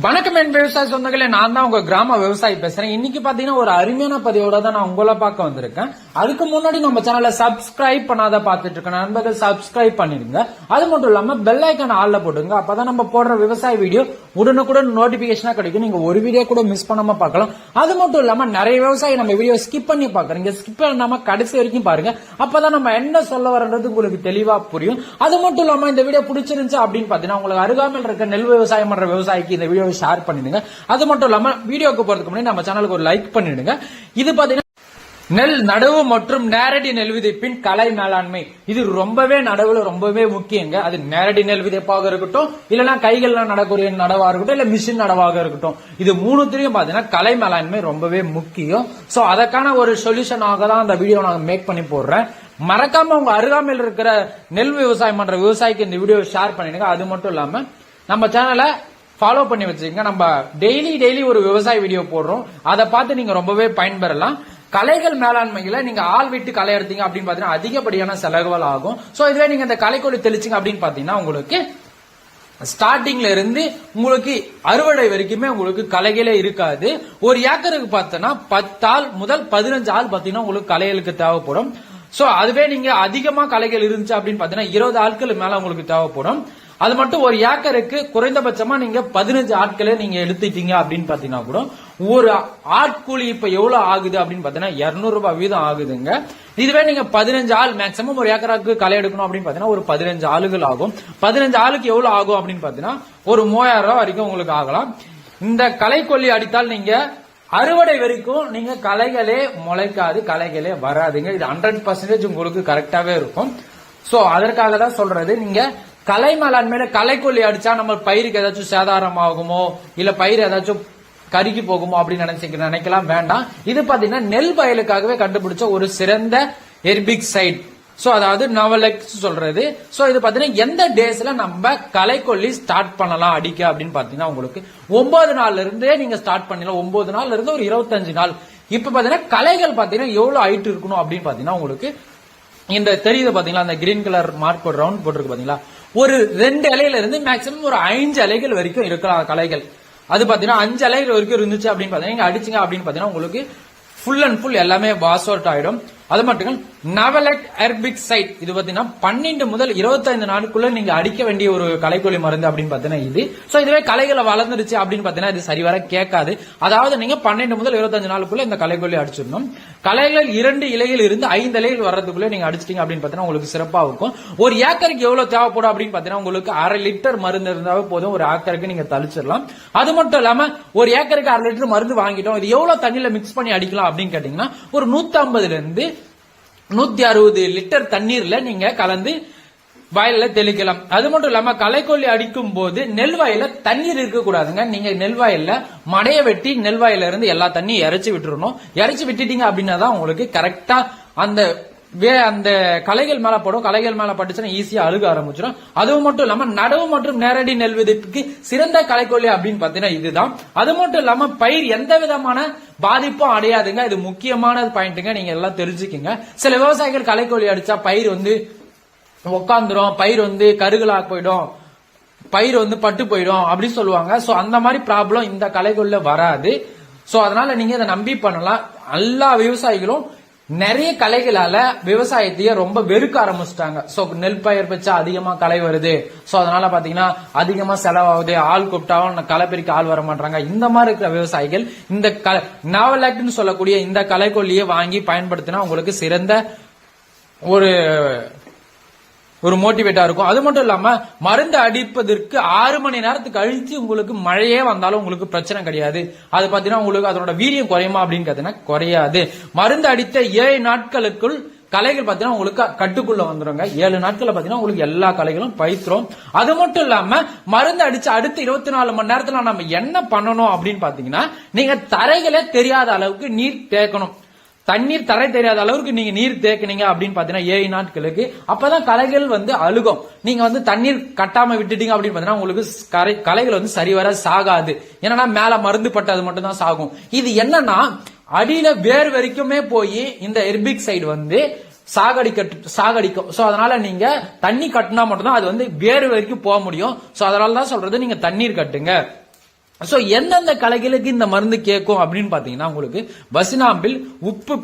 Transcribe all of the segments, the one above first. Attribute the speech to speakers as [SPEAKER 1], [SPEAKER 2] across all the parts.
[SPEAKER 1] வணக்கம் என் விவசாய சொந்தங்களே, நான் தான் உங்க கிராம விவசாயி பேசுறேன். இன்னைக்கு பாத்தீங்கன்னா ஒரு அருமையான பதிவோட தான் நான் உங்களை பார்க்க வந்திருக்கேன். அதுக்கு முன்னாடி நம்ம சேனலை சப்ஸ்கிரைப் பண்ணாத பாத்துட்டு இருக்க நண்பர்கள் சப்ஸ்கிரைப் பண்ணிடுங்க. அது மட்டும் இல்லாம பெல் ஐக்கான் ஆல்ல போடுங்க. அப்பதான் நம்ம போடுற விவசாய வீடியோ உடனுக்குடன் நோட்டிபிகேஷனா கிடைக்கும். நீங்க ஒரு வீடியோ கூட மிஸ் பண்ணாம பார்க்கலாம். அது மட்டும் இல்லாம நிறைய விவசாயி நம்ம வீடியோ ஸ்கிப் பண்ணி பாக்குறீங்க. ஸ்கிப் பண்ணாம கடைசி வரைக்கும் பாருங்க. அப்பதான் நம்ம என்ன சொல்ல வரது உங்களுக்கு தெளிவா புரியும். அது மட்டும் இல்லாம இந்த வீடியோ பிடிச்சிருந்துச்சு அப்படின்னு பாத்தீங்கன்னா உங்களுக்கு அருகாமையில் இருக்க நெல் விவசாயம் பண்ற விவசாயிக்கு இந்த வீடியோ ஷேர் பண்ணிடுங்க. அது மட்டும் இல்லாம வீடியோக்கு போறதுக்கு முன்னாடி நம்ம சேனலுக்கு ஒரு லைக் பண்ணிடுங்க. இது பாத்தீங்கன்னா நெல் நடவு மற்றும் நேரடி நெல் விதைப்பின் கலை மேலாண்மை. இது ரொம்பவே நடவுல ரொம்பவே முக்கியங்க. அது நேரடி நெல் விதைப்பாக இருக்கட்டும், இல்லனா கைகள்ல நடக்கூடிய நடவா இருக்கட்டும், இல்ல மிஷின் நடவாக இருக்கட்டும், இது மூணுத்திலையும் பாத்தீங்கன்னா கலை மேலாண்மை ரொம்பவே முக்கியம். சோ அதற்கான ஒரு சொல்யூஷனாக தான் அந்த வீடியோ நான் மேக் பண்ணி போடுறேன். மறக்காம உங்க அருகாமையில் இருக்கிற நெல் விவசாயம் பண்ற விவசாயிக்கு இந்த வீடியோ ஷேர் பண்ணிடுங்க. அது மட்டும் இல்லாம நம்ம சேனலை ஃபாலோ பண்ணி வச்சுக்கோங்க. நம்ம டெய்லி ஒரு விவசாய வீடியோ போடுறோம். அதை பார்த்து நீங்க ரொம்பவே பயன்பெறலாம். களைகள் மேலாண்மையில நீங்க ஆள் விட்டு களை எடுத்தீங்க அப்படின்னு பாத்தீங்கன்னா அதிகப்படியான செலவுகள் ஆகும். சோ இதுவே நீங்க இந்த களைக்கொல்லி தெளிச்சிங்க அப்படின்னு பாத்தீங்கன்னா உங்களுக்கு ஸ்டார்டிங்ல இருந்து உங்களுக்கு அறுவடை வரைக்குமே உங்களுக்கு களைகளே இருக்காது. ஒரு ஏக்கருக்கு பார்த்தோன்னா 10 ஆள் முதல் 15 ஆள் பாத்தீங்கன்னா உங்களுக்கு களைகளுக்கு தேவைப்படும். சோ அதுவே நீங்க அதிகமா களைகள் இருந்துச்சு அப்படின்னு பாத்தீங்கன்னா 20 ஆட்கள் மேல உங்களுக்கு தேவைப்படும். அது மட்டும் ஒரு ஏக்கருக்கு குறைந்தபட்சமா நீங்க 15 ஆட்களே நீங்க எடுத்துட்டீங்க அப்படின்னு பாத்தீங்கன்னா கூட ஒரு ஆட்கூலி இப்ப எவ்வளவு ஆகுது அப்படின்னு பாத்தீங்கன்னா 200 ரூபாய் வீதம் ஆகுதுங்க. இதுவே நீங்க 15 ஆள் மேக்சிமம் ஒரு ஏக்கருக்கு களை எடுக்கணும் அப்படின்னு பாத்தீங்கன்னா ஒரு 15 ஆளுகள் ஆகும். 15 ஆளுக்கு எவ்வளவு ஆகும் அப்படின்னு பாத்தீங்கன்னா ஒரு 3000 ரூபாய் வரைக்கும் உங்களுக்கு ஆகலாம். இந்த களைக்கொல்லி அடித்தால் நீங்க அறுவடை வரைக்கும் நீங்க களைகளே முளைக்காது, களைகளே வராதுங்க. இது 100% உங்களுக்கு கரெக்டாவே இருக்கும். சோ அதற்காக தான் சொல்றது, நீங்க கலை மேலாண்மையில களைக்கொல்லி அடிச்சா நம்ம பயிருக்கு ஏதாச்சும் சேதாரம் ஆகுமோ, இல்ல பயிர் ஏதாச்சும் கருகி போகுமோ அப்படின்னு நினைக்கலாம். வேண்டாம். இது பாத்தீங்கன்னா நெல் வயலுக்காகவே கண்டுபிடிச்ச ஒரு சிறந்த ஹெர்பிசைட். சோ அதாவது நவலெக்ஸ் சொல்றது. சோ இது பாத்தீங்கன்னா எந்த டேஸ்ல நம்ம களைக்கொல்லி ஸ்டார்ட் பண்ணலாம் அடிக்க அப்படின்னு பாத்தீங்கன்னா உங்களுக்கு 9 நாள்ல இருந்தே நீங்க ஸ்டார்ட் பண்ணலாம். 9 நாள்ல இருந்து ஒரு 25 நாள். இப்ப பாத்தீங்கன்னா களைகள் பாத்தீங்கன்னா எவ்வளவு ஹைட் இருக்கணும் அப்படின்னு பாத்தீங்கன்னா உங்களுக்கு இந்த தெரியுது பாத்தீங்களா, அந்த கிரீன் கலர் மார்க் ஒரு ரவுண்ட் போட்டிருக்கு பாத்தீங்களா, ஒரு 2 இலையில இருந்து மேக்சிமம் ஒரு 5 இலைகள் வரைக்கும் இருக்கலாம் களைகள். அது பாத்தீங்கன்னா 5 இலைகள் வரைக்கும் இருந்துச்சு அப்படின்னு பாத்தீங்கன்னா நீங்க அடிச்சீங்க அப்படின்னு பாத்தீங்கன்னா உங்களுக்கு ஃபுல் அண்ட் ஃபுல் எல்லாமே வாஷ் அவுட் ஆயிடும். அது மட்டும் நவலெக் ஹெர்பிசைட் இது பாத்தீங்கன்னா 12 முதல் 25 நாளுக்குள்ள நீங்க அடிக்க வேண்டிய ஒரு களைக்கொல்லி மருந்து அப்படின்னு பாத்தீங்கன்னா இது. சோ இதுவே களைகளை வளர்ந்துருச்சு அப்படின்னு பாத்தீங்கன்னா இது சரிவர கேட்காது. அதாவது நீங்க 12 முதல் 25 நாளுக்குள்ள இந்த களைக்கொல்லி அடிச்சிடணும். களைகள் 2 இலைகள் இருந்து 5 இலைகள் வர்றதுக்குள்ள நீங்க அடிச்சிட்டீங்க அப்படின்னு பாத்தீங்கன்னா உங்களுக்கு சிறப்பா இருக்கும். ஒரு ஏக்கருக்கு எவ்வளவு தேவைப்படும் அப்படின்னு பாத்தீங்கன்னா உங்களுக்கு 1/2 லிட்டர் மருந்து இருந்தாவே போதும், ஒரு ஏக்கருக்கு நீங்க தளிச்சிடலாம். அது மட்டும் இல்லாம ஒரு ஏக்கருக்கு 1/2 லிட்டர் மருந்து வாங்கிட்டோம், இது எவ்வளவு தண்ணியில மிக்ஸ் பண்ணி அடிக்கலாம் அப்படின்னு கேட்டீங்கன்னா ஒரு 150 இருந்து 160 லிட்டர் தண்ணீர்ல நீங்க கலந்து வயல்ல தெளிக்கலாம். அது மட்டும் இல்லாம களைக்கொல்லி அடிக்கும் போது நெல் வயல்ல தண்ணீர் இருக்க கூடாதுங்க. நீங்க நெல் வயல்ல மடைய வெட்டி நெல் வயல்ல இருந்து எல்லா தண்ணியும் இறைச்சி விட்டுறணும். இறைச்சி விட்டுட்டீங்க அப்படின்னா தான் உங்களுக்கு கரெக்டா அந்த களைகள் மேல படும். களைகள் மேல பட்டுச்சுன்னா ஈஸியா அழுக ஆரம்பிச்சிடும். அதுவும் மட்டும் இல்லாம நடவு மற்றும் நேரடி நெல் விதைப்புக்கு சிறந்த களைக்கொல்லி அப்படின்னு பாத்தீங்கன்னா இதுதான். அது மட்டும் இல்லாம பயிர் எந்த விதமான பாதிப்பும் அடையாதுங்க. இது முக்கியமான பாயிண்ட்டுங்க, நீங்க எல்லாம் தெரிஞ்சுக்கீங்க. சில விவசாயிகள் களைக்கொல்லி அடிச்சா பயிர் உட்காந்துரும், பயிர் கருகளா போயிடும், பயிர் பட்டு போயிடும் அப்படின்னு சொல்லுவாங்க. சோ அந்த மாதிரி ப்ராப்ளம் இந்த களைக்கொல்லில வராது. சோ அதனால நீங்க இதை நம்பி பண்ணலாம். எல்லா விவசாயிகளும் நிறைய களைகளால விவசாயத்தையே ரொம்ப வெறுக்க ஆரம்பிச்சிட்டாங்க. சோ நெல் பயிர் வச்சா அதிகமா களை வருது, சோ அதனால பாத்தீங்கன்னா அதிகமா செலவாகுது, ஆள் கூப்பிட்டாவும் களை பெருக்க ஆள் வர மாட்டாங்க. இந்த மாதிரி இருக்கிற விவசாயிகள் இந்த நவலெக்ட்னு சொல்லக்கூடிய இந்த களைக்கொல்லியை வாங்கி பயன்படுத்தினா உங்களுக்கு சிறந்த ஒரு மோட்டிவேட்டா இருக்கும். அது மட்டும் இல்லாம மருந்து அடிப்பதற்கு 6 மணி நேரத்துக்கு கழிச்சு உங்களுக்கு மழையே வந்தாலும் உங்களுக்கு பிரச்சனை கிடையாது. அது பாத்தீங்கன்னா உங்களுக்கு அதோட வீரியம் குறையுமா அப்படின்னு கேட்டீங்கன்னா குறையாது. மருந்து அடித்த 7 நாட்களுக்குள் களைகள் பாத்தீங்கன்னா உங்களுக்கு கட்டுக்குள்ள வந்துருங்க. 7 நாட்கள்ல பாத்தீங்கன்னா உங்களுக்கு எல்லா களைகளும் பயித்துரும். அது மட்டும் இல்லாம மருந்து அடிச்சு அடுத்த 24 மணி நேரத்துல நம்ம என்ன பண்ணணும் அப்படின்னு பாத்தீங்கன்னா நீங்க தரைகளே தெரியாத அளவுக்கு நீர் தேக்கணும். தண்ணீர் தரை தெரியாத அளவுக்கு நீங்க நீர் தேக்கினீங்க அப்படின்னு பாத்தீங்கன்னா 7 நாட்களுக்கு அப்பதான் களைகள் அழுகும். நீங்க தண்ணீர் கட்டாம விட்டுட்டீங்க அப்படின்னு பாத்தீங்கன்னா உங்களுக்கு களைகள் சரிவர சாகாது. ஏன்னா மேல மருந்து பட்டது மட்டும் தான் சாகும். இது என்னன்னா அடியில வேர் வரைக்குமே போய் இந்த ஹெர்பிசைட் சாகடிக்கும். சோ அதனால நீங்க தண்ணி கட்டினா மட்டும்தான் அது வேர் வரைக்கும் போக முடியும். சோ அதனால தான் சொல்றது நீங்க தண்ணீர் கட்டுங்க. சோ எந்தெந்த களைகளுக்கு இந்த மருந்து கேட்கும் அப்படின்னு பாத்தீங்கன்னா உங்களுக்கு வசினாம்பில், உப்பு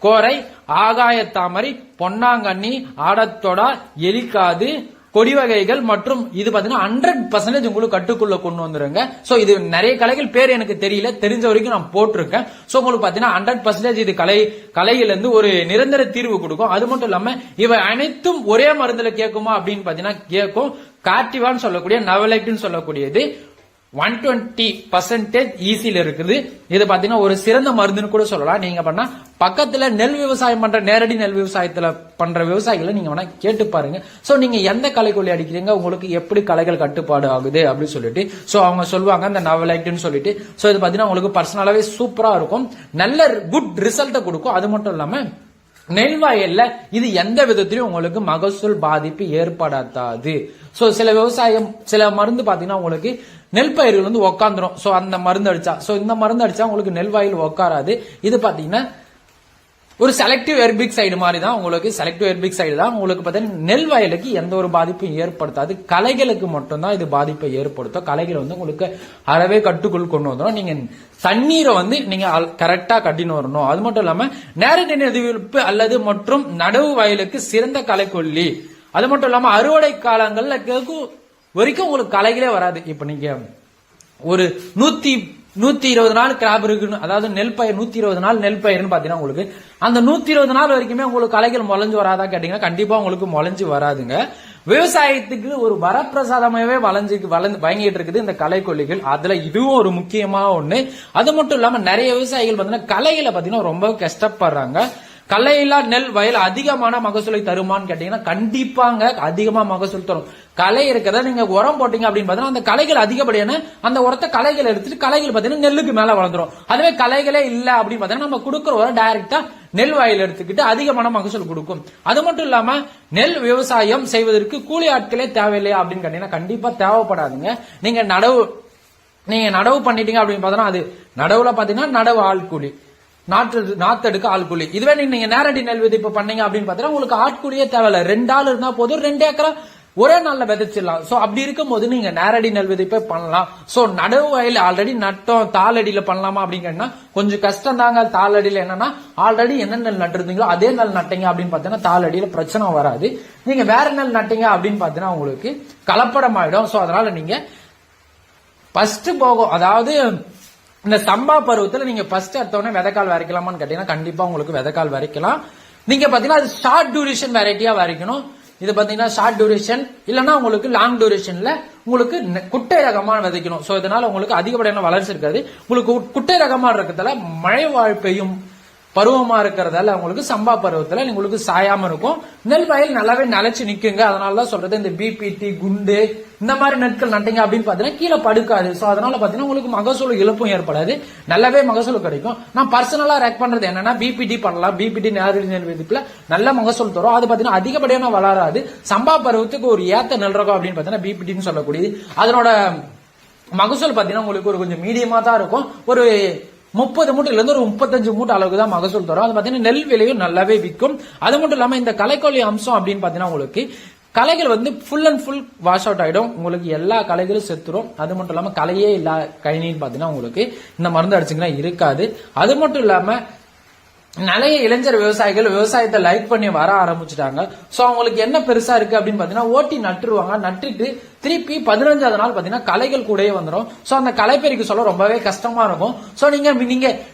[SPEAKER 1] கோரை, ஆகாய தாமரை, பொன்னாங்கண்ணி, ஆடத்தொடா, எலிக்காது, கொடி வகைகள் மற்றும் இது பாத்தீங்கன்னா 100% உங்களுக்கு கட்டுக்குள்ள கொண்டு வந்துருங்க. சோ இது நிறைய கலைகள் பேர் எனக்கு தெரியல, தெரிஞ்ச வரைக்கும் நான் போட்டிருக்கேன். சோ உங்களுக்கு பாத்தீங்கன்னா 100% இது கலையில இருந்து ஒரு நிரந்தர தீர்வு கொடுக்கும். அது மட்டும் இல்லாம இவை அனைத்தும் ஒரே மருந்துல கேட்குமா அப்படின்னு பாத்தீங்கன்னா கேட்கும். கார்டிவான்னு சொல்லக்கூடிய நவலைட்னு சொல்லக்கூடியது 120% ஈஸியில இருக்குது. இது பாத்தீங்கன்னா ஒரு சிறந்த மருந்துன்னு கூட சொல்லலாம். நீங்க பண்ணா பக்கத்துல நெல் விவசாயம் பண்ற, நேரடி நெல் விவசாயத்துல பண்ற விவசாயிகளை நீங்க வேணா கேட்டு பாருங்க. சோ நீங்க எந்த களைக்கொல்லி அடிக்கிறீங்க, உங்களுக்கு எப்படி களைகள் கட்டுப்பாடு ஆகுது அப்படின்னு சொல்லிட்டு சோ அவங்க சொல்லுவாங்க இந்த நவலைட்னு சொல்லிட்டு. சோ இது பாத்தீங்கன்னா உங்களுக்கு பர்சனலாவே சூப்பரா இருக்கும், நல்ல குட் ரிசல்ட் கொடுக்கும். அது மட்டும் இல்லாம நெல் வயல்ல இது எந்த விதத்திலும் உங்களுக்கு மகசூல் பாதிப்பு ஏற்படாது. சோ சில மருந்து பாத்தீங்கன்னா உங்களுக்கு நெல் பயிர்கள் வந்து உக்காந்துரும். சோ அந்த மருந்து அடிச்சா, சோ இந்த மருந்து அடிச்சா உங்களுக்கு நெல் வயல் உக்காராது. இது பாத்தீங்கன்னா ஒரு செலக்டிவ் ஹெர்பிசைடு மாதிரி தான் உங்களுக்கு, செலக்டிவ் ஹெர்பிசைடு தான் உங்களுக்கு பாத்தீங்கன்னா நெல் வயலுக்கு எந்த ஒரு பாதிப்பும் ஏற்படுத்தாது. களைகளுக்கு மட்டும்தான் இது பாதிப்பை ஏற்படுத்தும். களைகள் வந்து உங்களுக்கு அறவே கட்டுக்குள் கொண்டு வந்துடும். நீங்க தண்ணீரை வந்து நீங்க கரெக்டா கட்டின்னு வரணும். அது மட்டும் இல்லாம நேரடி நெல்விப்பு அல்லது மற்றும் நடவு வயலுக்கு சிறந்த களைக்கொல்லி. அது மட்டும் இல்லாம அறுவடை காலங்கள்ல வரைக்கும் உங்களுக்கு களைகளே வராது. இப்ப நீங்க ஒரு 120 நாள் கிராப் இருக்குன்னு, அதாவது நெல் பயிர் 120 நாள் நெல் பயிர்னு பாத்தீங்கன்னா உங்களுக்கு அந்த 120 நாள் வரைக்குமே உங்களுக்கு களைகள் முளைஞ்சு வராதா கேட்டீங்கன்னா கண்டிப்பா உங்களுக்கு முளைஞ்சு வராதுங்க. விவசாயத்துக்கு ஒரு வரப்பிரசாதமாவே வழங்கிட்டு இருக்குது இந்த களைக்கொல்லிகள். அதுல இதுவும் ஒரு முக்கியமான ஒண்ணு. அது மட்டும் இல்லாம நிறைய விவசாயிகள் பாத்தீங்கன்னா களைகளை பாத்தீங்கன்னா ரொம்ப கஷ்டப்படுறாங்க. களையில்லா நெல் வயல் அதிகமான மகசூலை தருமான்னு கேட்டீங்கன்னா கண்டிப்பாங்க அதிகமா மகசூல் தரும். களை இருக்கிறத நீங்க உரம் போட்டீங்க அப்படின்னு பாத்தீங்கன்னா அந்த களைகள் அதிகப்படியான அந்த உரத்தை களைகள் எடுத்துட்டு களைகள் பாத்தீங்கன்னா நெல்லுக்கு மேல வளர்ந்துரும். அதுவே களைகளே இல்ல அப்படின்னு பாத்தீங்கன்னா நம்ம கொடுக்குற உரம் டைரக்டா நெல் வயல் எடுத்துக்கிட்டு அதிகமான மகசூல் கொடுக்கும். அது மட்டும் இல்லாம நெல் விவசாயம் செய்வதற்கு கூலி ஆட்களே தேவையில்லையா அப்படின்னு கேட்டீங்கன்னா கண்டிப்பா தேவைப்படாதுங்க. நீங்க நடவு பண்ணிட்டீங்க அப்படின்னு பாத்தீங்கன்னா அது நடவுல பாத்தீங்கன்னா நடவு ஆள்கூலி, நாத்தெடுக்க ஆள்கூலி. இதுவே நீங்க நேரடி நெல் விதைப்பு பண்ணீங்க அப்படின்னு பாத்தீங்கன்னா உங்களுக்கு ஆட்கூலியே தேவையில்ல. 2 ஆள் இருந்தா போதும், 2 ஏக்கரா ஒரே நாள்ல விதைச்சிடலாம். சோ அப்படி இருக்கும் போது நீங்க நேரடி நெல் விதைப்பை பண்ணலாம். சோ நடவு வயல் ஆல்ரெடி நட்டோம், தாளடியில பண்ணலாமா அப்படின்னு கொஞ்சம் கஷ்டம் தாங்க. தாளடியில என்னன்னா ஆல்ரெடி என்ன நெல் நட்டுருந்தீங்களோ அதே நெல் நட்டீங்க அப்படின்னு பாத்தீங்கன்னா தாளடியில பிரச்சனை வராது. நீங்க வேற நெல் நட்டீங்க அப்படின்னு பாத்தீங்கன்னா உங்களுக்கு கலப்படம் ஆயிடும். சோ அதனால நீங்க ஃபர்ஸ்ட் போகும், அதாவது இந்த சம்பா பருவத்துல நீங்க ஃபர்ஸ்ட் எடுத்தோடனே விதைக்கால் வரைக்கலாமான்னு கேட்டீங்கன்னா கண்டிப்பா உங்களுக்கு விதைக்கால் வரைக்கலாம். நீங்க பாத்தீங்கன்னா அது ஷார்ட் டியூரேஷன் வெரைட்டியா வரைக்கணும். இது பாத்தீங்கன்னா ஷார்ட் டியூரேஷன் இல்லன்னா உங்களுக்கு லாங் டியூரேஷன்ல உங்களுக்கு குட்டை ரகமா விதைக்கணும். சோ இதனால உங்களுக்கு அதிகப்படியான வளர்ச்சி இருக்காது. உங்களுக்கு குட்டை ரகமா இருக்கிறதால மழை வாழ்ப்பையும் பருவமா இருக்கிறதால உங்களுக்கு சம்பா பருவத்துல உங்களுக்கு சாயாம இருக்கும். நெல் வயல் நல்லாவே நிலைச்சு நிக்குங்க. அதனாலதான் சொல்றது இந்த பிபிடி குண்டு இந்த மாதிரி நெற்கள் நட்டீங்க அப்படின்னு பாத்தீங்கன்னா கீழே படுக்காது. சோ அதனால பாத்தீங்கன்னா உங்களுக்கு மகசூல் இழப்பும் ஏற்படாது, நல்லாவே மகசூல் கிடைக்கும். நான் பர்சனலா ரெக் பண்றது என்னன்னா பிபிடி பண்ணலாம். பிபிடி நேரடி நெல் விதிப்புல நல்ல மகசூல் தரும். அது பாத்தீங்கன்னா அதிகப்படியான வளராது. சம்பா பருவத்துக்கு ஒரு ஏத்த நெல் ரகம் அப்படின்னு பாத்தீங்கன்னா பிபிடின்னு சொல்லக்கூடியது. அதனோட மகசூல் பாத்தீங்கன்னா உங்களுக்கு ஒரு கொஞ்சம் மீடியமா தான் இருக்கும். ஒரு 30 மூட்டையில இருந்து ஒரு 35 மூட்டை அளவுக்கு தான் மகசூல் தரும். அது பாத்தீங்கன்னா நெல் விலையும் நல்லாவே விற்கும். அது மட்டும் இல்லாம இந்த களைக்கொல்லி அம்சம் அப்படின்னு பாத்தீங்கன்னா உங்களுக்கு களைகள் வந்து full and full wash out ஆயிடும். உங்களுக்கு எல்லா களைகளும் செத்துரும். அது மட்டும் இல்லாம களையே இல்ல கழனின்னு பாத்தீங்கன்னா உங்களுக்கு இந்த மருந்து அடிச்சிங்கன்னா இருக்காது. அது மட்டும் இல்லாம நிறைய இளைஞர் விவசாயிகள் விவசாயத்தை லைக் பண்ணி வர ஆரம்பிச்சுட்டாங்க. சோ அவங்களுக்கு என்ன பெருசா இருக்கு அப்படின்னு பாத்தீங்கன்னா ஓட்டி நட்டுருவாங்க. நட்டுட்டு திருப்பி 15வது நாள் பாத்தீங்கன்னா களைகள் கூடயே வந்துடும். சோ அந்த களைப்பெருக்கி சொல்ல ரொம்பவே கஷ்டமா இருக்கும். சோ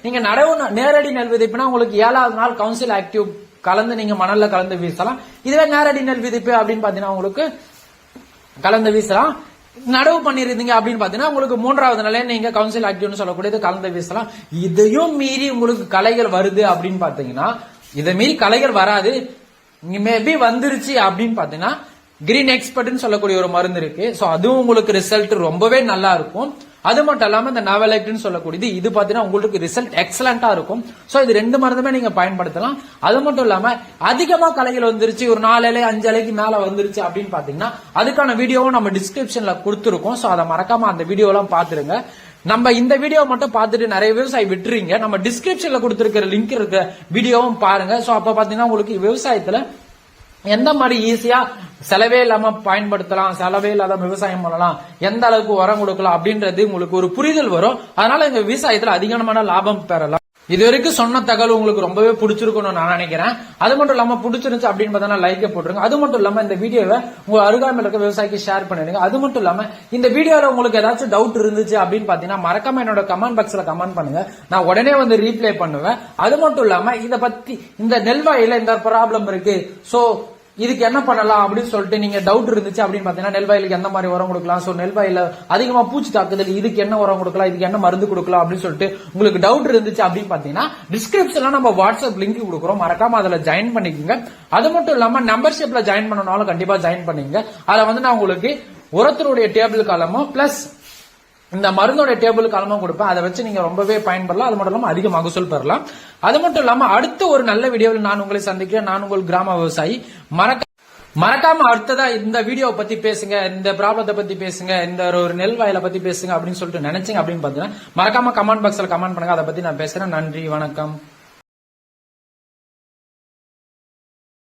[SPEAKER 1] நீங்க நடவு நேரடி நெல் விதைப்புனா உங்களுக்கு 7வது நாள் கவுன்சில் ஆக்டிவ் கலந்து நீங்க மணல்ல கலந்து வீசலாம். இதுவே நேரடி நெல் விதைப்பு அப்படின்னு பாத்தீங்கன்னா உங்களுக்கு கலந்து வீசலாம். நடவு பண்ணிருந்தீங்க அப்படின்னு பாத்தீங்கன்னா உங்களுக்கு 3வது நாளே நீங்க கவுன்சில் ஆக்டிவ்னு சொல்லக்கூடியது கலந்து வீசலாம். இதையும் மீறி உங்களுக்கு களைகள் வருது அப்படின்னு பாத்தீங்கன்னா இதை மீறி களைகள் வராது, மேபி வந்துருச்சு அப்படின்னு பாத்தீங்கன்னா கிரீன் எக்ஸ்பர்ட்னு சொல்லக்கூடிய ஒரு மருந்து இருக்கு. சோ அதுவும் உங்களுக்கு ரிசல்ட் ரொம்பவே நல்லா இருக்கும். அது மட்டும் இல்லாம இந்த நவலைட்னு சொல்லக்கூடியது இது பாத்தீங்கன்னா உங்களுக்கு ரிசல்ட் எக்ஸலண்டா இருக்கும். சோ இது 2 மருந்துமே நீங்க பயன்படுத்தலாம். அது மட்டும் இல்லாம அதிகமா களைகள் வந்துருச்சு, ஒரு 4 இலை 5 இலைக்கு மேல வந்துருச்சு அப்படின்னு பாத்தீங்கன்னா அதுக்கான வீடியோவும் நம்ம டிஸ்கிரிப்ஷன்ல கொடுத்துருக்கோம். சோ அதை மறக்காம அந்த வீடியோ எல்லாம் பாத்துருங்க. நம்ம இந்த வீடியோ மட்டும் பார்த்துட்டு நிறைய விவசாயி விட்டுறீங்க. நம்ம டிஸ்கிரிப்ஷன்ல கொடுத்திருக்கிற லிங்க் இருக்க வீடியோவும் பாருங்க. சோ அப்ப பாத்தீங்கன்னா உங்களுக்கு விவசாயத்துல எந்த மாதிரி ஈஸியா செலவே இல்லாம பயன்படுத்தலாம், செலவே இல்லாத விவசாயம் பண்ணலாம், எந்த அளவுக்கு உரம் கொடுக்கலாம் அப்படின்றது உங்களுக்கு ஒரு புரிதல் வரும். அதனால இந்த விவசாயத்துல அதிகமான லாபம் பெறலாம். இது வரைக்கும் சொன்ன தகவல் உங்களுக்கு ரொம்பவே பிடிச்சிருக்கும்னு நான் நினைக்கிறேன். அது மட்டும் இல்லாம பிடிச்சிருந்துச்சு அப்படின்னு பார்த்தா லைக் போட்டுருங்க. அது மட்டும் இல்லாம இந்த வீடியோவை உங்க அருகாமையில் இருக்க விவசாயிக்கு ஷேர் பண்ணிடுங்க. அது மட்டும் இல்லாம இந்த வீடியோல உங்களுக்கு ஏதாச்சும் டவுட் இருந்துச்சு அப்படின்னு பாத்தீங்கன்னா மறக்காம என்னோட கமெண்ட் பாக்ஸ்ல கமெண்ட் பண்ணுங்க. நான் உடனே வந்து ரீப்ளை பண்ணுவேன். அது மட்டும் இல்லாம இத பத்தி இந்த நெல்வாயில இந்த ப்ராப்ளம் இருக்கு, சோ இதுக்கு என்ன பண்ணலாம் அப்படின்னு சொல்லிட்டு நீங்க டவுட் இருந்துச்சு அப்படின்னு பாத்தீங்கன்னா நெல்வாயிலுக்கு எந்த மாதிரி உரம் கொடுக்கலாம், சோ நெல்வாயில அதிகமா பூச்சி தாக்குதல், இதுக்கு என்ன உரம் கொடுக்கலாம், இதுக்கு என்ன மருந்து கொடுக்கலாம் அப்படின்னு சொல்லிட்டு உங்களுக்கு டவுட் இருந்துச்சு அப்படின்னு பாத்தீங்கன்னா டிஸ்கிரிப்ஷன்ல நம்ம வாட்ஸ்அப் லிங்க் கொடுக்குறோம், மறக்காம அதுல ஜாயின் பண்ணிக்கோங்க. அது மட்டும் இல்லாம மெம்பர்ஷிப்ல ஜாயின் பண்ணனாலும் கண்டிப்பா ஜாயின் பண்ணிக்கங்க. அதுல வந்து நான் உங்களுக்கு உரத்தினுடைய டேபிள் காலமும் பிளஸ் இந்த மருந்தோட டேபிள் காலமும் கொடுப்பேன். அதை வச்சு நீங்க ரொம்பவே பயன்படலாம். அது மட்டும் இல்லாம அதிக மகசூல் பெறலாம். அது மட்டும் இல்லாம அடுத்த ஒரு நல்ல வீடியோவில் நான் உங்களை சந்திக்கிறேன். நான் உங்கள் கிராம விவசாயி. மறக்காம அடுத்ததா இந்த வீடியோவை பத்தி பேசுங்க, இந்த ப்ராப்ளத்தை பத்தி பேசுங்க, இந்த ஒரு நெல் வயலை பத்தி பேசுங்க அப்படின்னு சொல்லிட்டு நினைச்சீங்க அப்படின்னு பாத்தீங்கன்னா மறக்காம கமெண்ட் பாக்ஸ்ல கமெண்ட் பண்ணுங்க. அதை பத்தி நான் பேசுறேன். நன்றி, வணக்கம்.